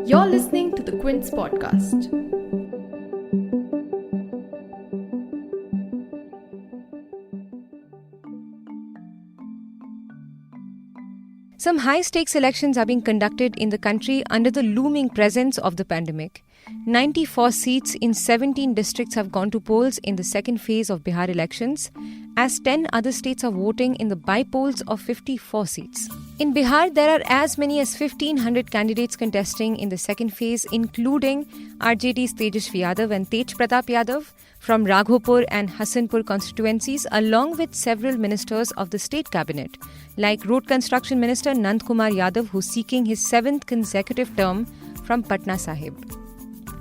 You're listening to the Quint's podcast. Some high-stakes elections are being conducted in the country under the looming presence of the pandemic. 94 seats in 17 districts have gone to polls in the second phase of Bihar elections, as 10 other states are voting in the Bypolls of 54 seats. In Bihar, there are as many as 1,500 candidates contesting in the second phase, including RJD's Tejashwi Yadav and Pratap Yadav from Raghopur and Hasanpur constituencies, along with several ministers of the state cabinet, like Road Construction Minister Nand Kumar Yadav, who's seeking his 7th consecutive term from Patna Sahib.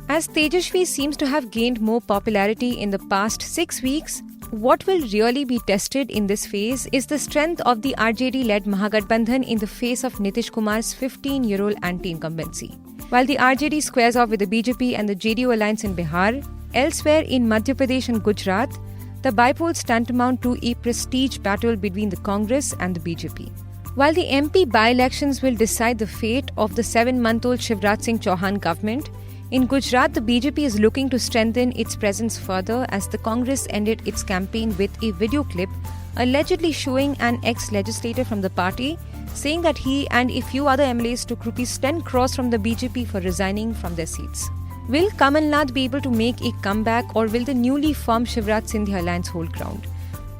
As Tejashwi seems to have gained more popularity in the past 6 weeks, what will really be tested in this phase is the strength of the RJD-led Magathbandhan in the face of Nitish Kumar's 15-year-old anti-incumbency. While the RJD squares off with the BJP and the JD alliance in Bihar, elsewhere in Madhya Pradesh and Gujarat, the Bypolls tantamount to a prestige battle between the Congress and the BJP. While the MP by-elections will decide the fate of the 7-month-old Shivraj Singh Chauhan government, in Gujarat, the BJP is looking to strengthen its presence further as the Congress ended its campaign with a video clip allegedly showing an ex-legislator from the party saying that he and a few other MLAs took ₹10 crores from the BJP for resigning from their seats. Will Kamal Nath be able to make a comeback, or will the newly formed Shivraj Sindhya alliance hold ground?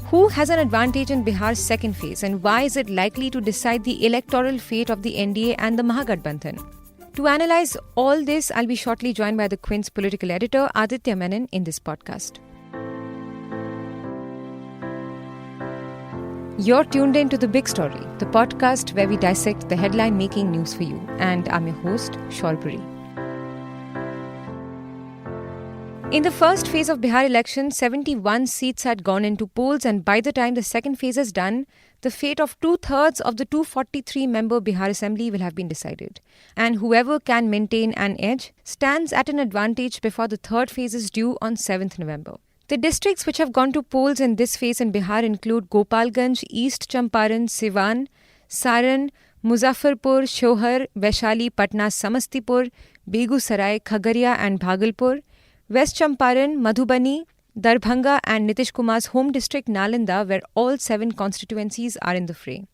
Who has an advantage in Bihar's second phase, and why is it likely to decide the electoral fate of the NDA and the Magathbandhan? To analyze all this, I'll be shortly joined by the Quint's political editor, Aditya Menon, in this podcast. You're tuned in to The Big Story, the podcast where we dissect the headline-making news for you. And I'm your host, Shorbury. In the first phase of Bihar elections, 71 seats had gone into polls, and by the time the second phase is done, the fate of 2/3 of the 243-member Bihar Assembly will have been decided. And whoever can maintain an edge stands at an advantage before the third phase is due on 7th November. The districts which have gone to polls in this phase in Bihar include Gopalganj, East Champaran, Siwan, Saran, Muzaffarpur, Shohar, Vaishali, Patna, Samastipur, Begusarai, Khagaria and Bhagalpur, West Champaran, Madhubani, Darbhanga and Nitish Kumar's home district Nalanda, where all 7 constituencies are in the fray.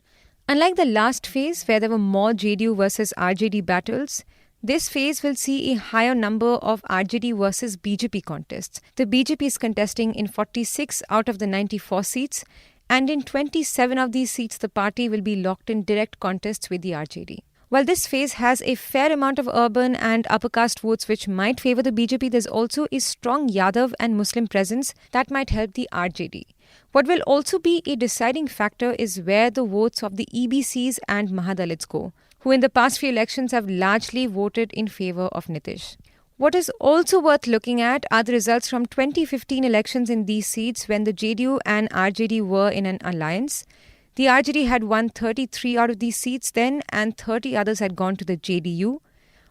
Unlike the last phase, where there were more JDU versus RJD battles, this phase will see a higher number of RJD versus BJP contests. The BJP is contesting in 46 out of the 94 seats, and in 27 of these seats, the party will be locked in direct contests with the RJD. While this phase has a fair amount of urban and upper caste votes which might favour the BJP, there's also a strong Yadav and Muslim presence that might help the RJD. What will also be a deciding factor is where the votes of the EBCs and Mahadalits go, who in the past few elections have largely voted in favour of Nitish. What is also worth looking at are the results from 2015 elections in these seats when the JDU and RJD were in an alliance. The RJD had won 33 out of these seats then, and 30 others had gone to the JDU,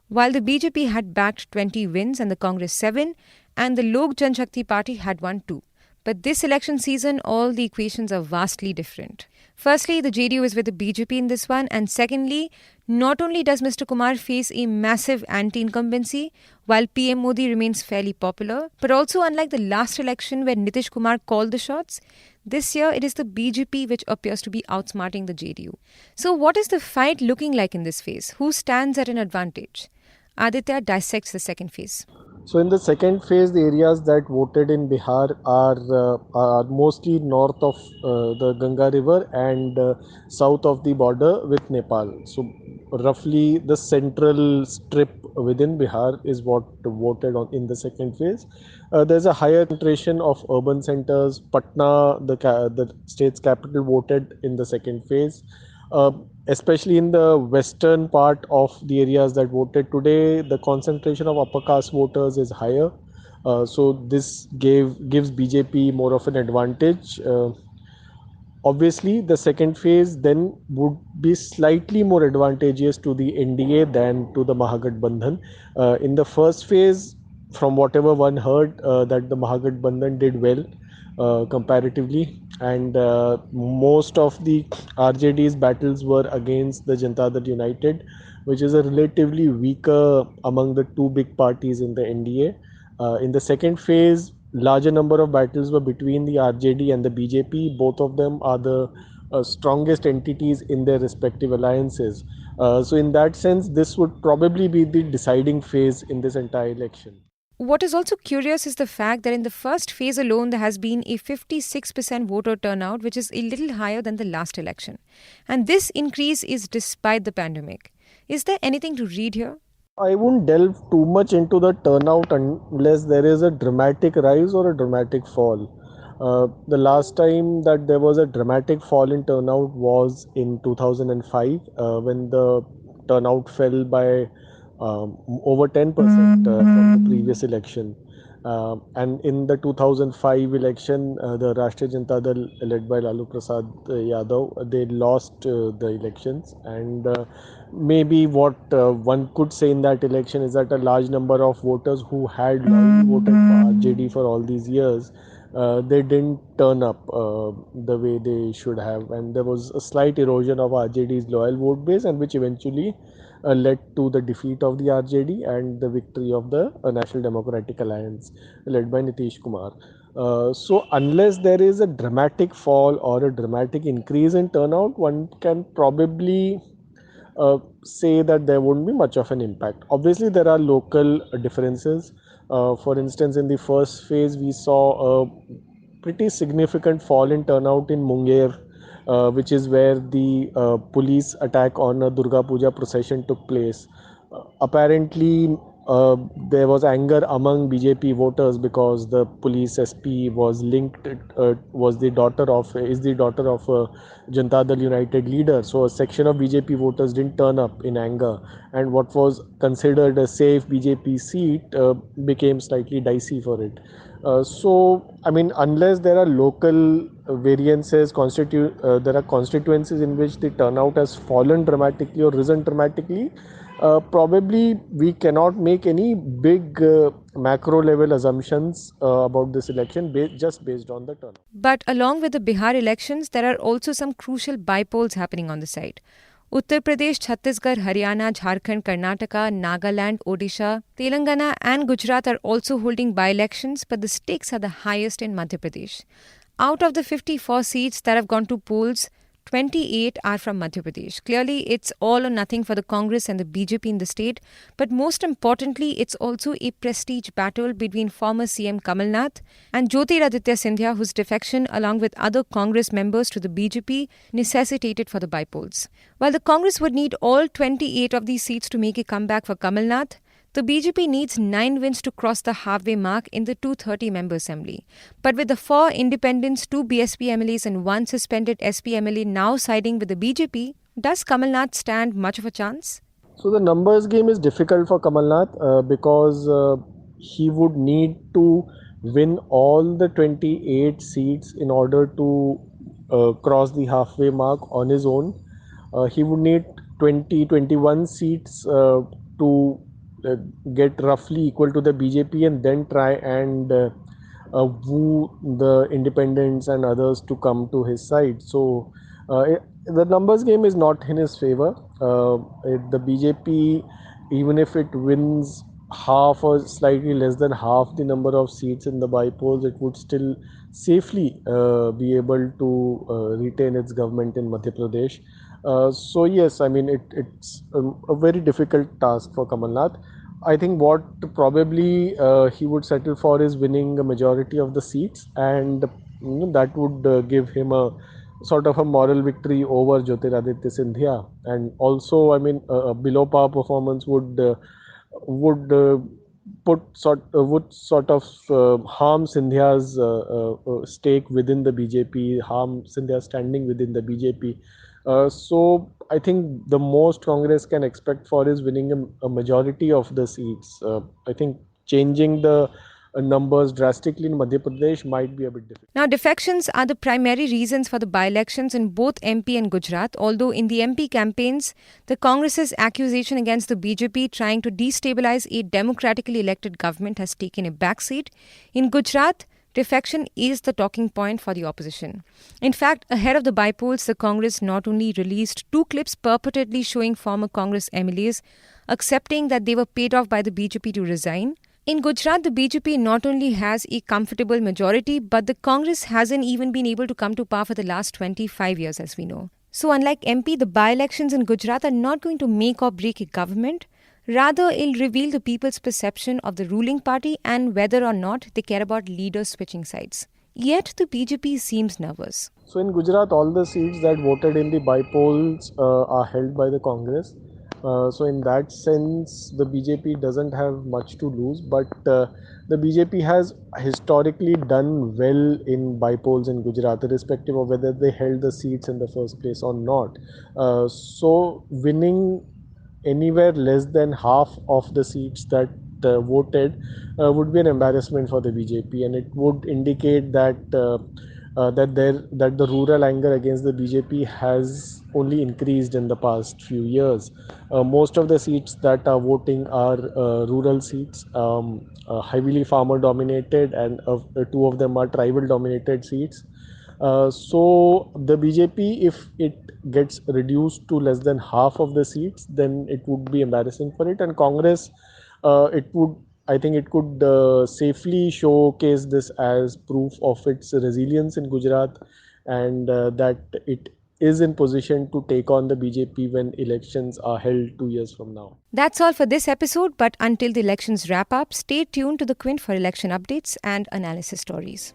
while the BJP had backed 20 wins and the Congress 7, and the Lok Janshakti Party had won 2. But this election season, all the equations are vastly different. Firstly, the JDU is with the BJP in this one, and secondly, not only does Mr. Kumar face a massive anti-incumbency, while PM Modi remains fairly popular, but also unlike the last election where Nitish Kumar called the shots, this year it is the BJP which appears to be outsmarting the JDU. So what is the fight looking like in this phase? Who stands at an advantage? Aditya dissects the second phase. So in the second phase, the areas that voted in Bihar are mostly north of the Ganga River and south of the border with Nepal. So roughly the central strip within Bihar is what voted on in the second phase. There's a higher concentration of urban centers. Patna, the state's capital, voted in the second phase. Especially in the western part of the areas that voted today, the concentration of upper caste voters is higher. So this gives BJP more of an advantage. Obviously, the second phase then would be slightly more advantageous to the NDA than to the Magathbandhan. In the first phase, from whatever one heard, that the Magathbandhan did well comparatively. and most of the RJD's battles were against the Janata Dal United, which is a relatively weaker among the two big parties in the NDA. In the second phase, larger number of battles were between the RJD and the BJP. Both of them are the strongest entities in their respective alliances. So in that sense, this would probably be the deciding phase in this entire election. What is also curious is the fact that in the first phase alone, there has been a 56% voter turnout, which is a little higher than the last election. And this increase is despite the pandemic. Is there anything to read here? I won't delve too much into the turnout unless there is a dramatic rise or a dramatic fall. The last time that there was a dramatic fall in turnout was in 2005 when the turnout fell by over 10% from the previous election. And in the 2005 election, the Rashtriya Janata Dal led by Lalu Prasad Yadav, they lost the elections. And maybe what one could say in that election is that a large number of voters who had loyally voted for RJD for all these years, they didn't turn up the way they should have, and there was a slight erosion of RJD's loyal vote base, and which eventually led to the defeat of the RJD and the victory of the National Democratic Alliance led by Nitish Kumar. So unless there is a dramatic fall or a dramatic increase in turnout, one can probably say that there won't be much of an impact. Obviously, there are local differences. For instance, in the first phase, we saw a pretty significant fall in turnout in Munger, which is where the police attack on a Durga Puja procession took place. Apparently, there was anger among BJP voters because the police SP was linked, is the daughter of a Janata Dal United leader. So a section of BJP voters didn't turn up in anger, and what was considered a safe BJP seat became slightly dicey for it. So, I mean, unless there are local variances, there are constituencies in which the turnout has fallen dramatically or risen dramatically, probably we cannot make any big macro level assumptions about this election just based on the turnout. But along with the Bihar elections, there are also some crucial bypolls happening on the side. Uttar Pradesh, Chhattisgarh, Haryana, Jharkhand, Karnataka, Nagaland, Odisha, Telangana and Gujarat are also holding by-elections, but the stakes are the highest in Madhya Pradesh. Out of the 54 seats that have gone to polls, 28 are from Madhya Pradesh. Clearly, it's all or nothing for the Congress and the BJP in the state, but most importantly, it's also a prestige battle between former CM Kamal Nath and Jyotiraditya Scindia, whose defection along with other Congress members to the BJP necessitated for the bypolls. While the Congress would need all 28 of these seats to make a comeback for Kamal Nath, the BJP needs 9 wins to cross the halfway mark in the 230-member assembly. But with the 4 independents, 2 BSP MLAs and 1 suspended SP MLA now siding with the BJP, does Kamal Nath stand much of a chance? So the numbers game is difficult for Kamal Nath because he would need to win all the 28 seats in order to cross the halfway mark on his own. He would need 21 seats to uh, get roughly equal to the BJP and then try and woo the independents and others to come to his side. So the numbers game is not in his favor. The BJP, even if it wins half or slightly less than half the number of seats in the bypolls, it would still safely be able to retain its government in Madhya Pradesh. So yes, I mean it's a very difficult task for Kamal Nath. I think what probably he would settle for is winning a majority of the seats, and that would give him a sort of a moral victory over Jyotiraditya Scindia. And also, I mean, a below par performance would would sort of harm Scindia's stake within the BJP, harm Scindia's standing within the BJP. So I think the most Congress can expect for is winning a majority of the seats. I think changing the numbers drastically in Madhya Pradesh might be a bit difficult. Now, defections are the primary reasons for the by-elections in both MP and Gujarat, although in the MP campaigns, the Congress's accusation against the BJP trying to destabilize a democratically elected government has taken a backseat. In Gujarat, defection is the talking point for the opposition. In fact, ahead of the bypolls, the Congress not only released 2 clips purportedly showing former Congress MLAs accepting that they were paid off by the BJP to resign. In Gujarat, the BJP not only has a comfortable majority, but the Congress hasn't even been able to come to power for the last 25 years, as we know. So unlike MP, the by-elections in Gujarat are not going to make or break a government. Rather, it'll reveal the people's perception of the ruling party and whether or not they care about leaders switching sides. Yet, the BJP seems nervous. So in Gujarat, all the seats that voted in the bypolls are held by the Congress. So in that sense, the BJP doesn't have much to lose, but the BJP has historically done well in bypolls in Gujarat, irrespective of whether they held the seats in the first place or not. So winning anywhere less than half of the seats that voted would be an embarrassment for the BJP, and it would indicate that that the rural anger against the BJP has only increased in the past few years. Most of the seats that are voting are rural seats, heavily farmer dominated, and 2 of them are tribal dominated seats. So the BJP, if it gets reduced to less than half of the seats, then it would be embarrassing for it. And Congress, I think it could safely showcase this as proof of its resilience in Gujarat, and that it is in position to take on the BJP when elections are held 2 years from now. That's all for this episode, but until the elections wrap up, stay tuned to the Quint for election updates and analysis stories.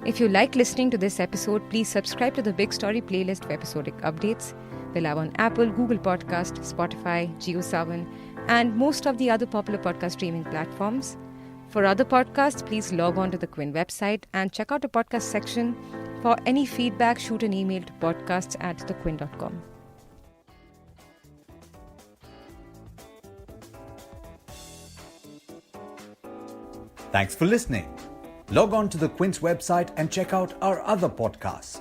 If you like listening to this episode, please subscribe to the Big Story playlist for episodic updates. We're live on Apple, Google Podcast, Spotify, JioSaavn, and most of the other popular podcast streaming platforms. For other podcasts, please log on to the Quint website and check out the podcast section. For any feedback, shoot an email to podcasts@thequint.com. Thanks for listening. Log on to the Quint's website and check out our other podcasts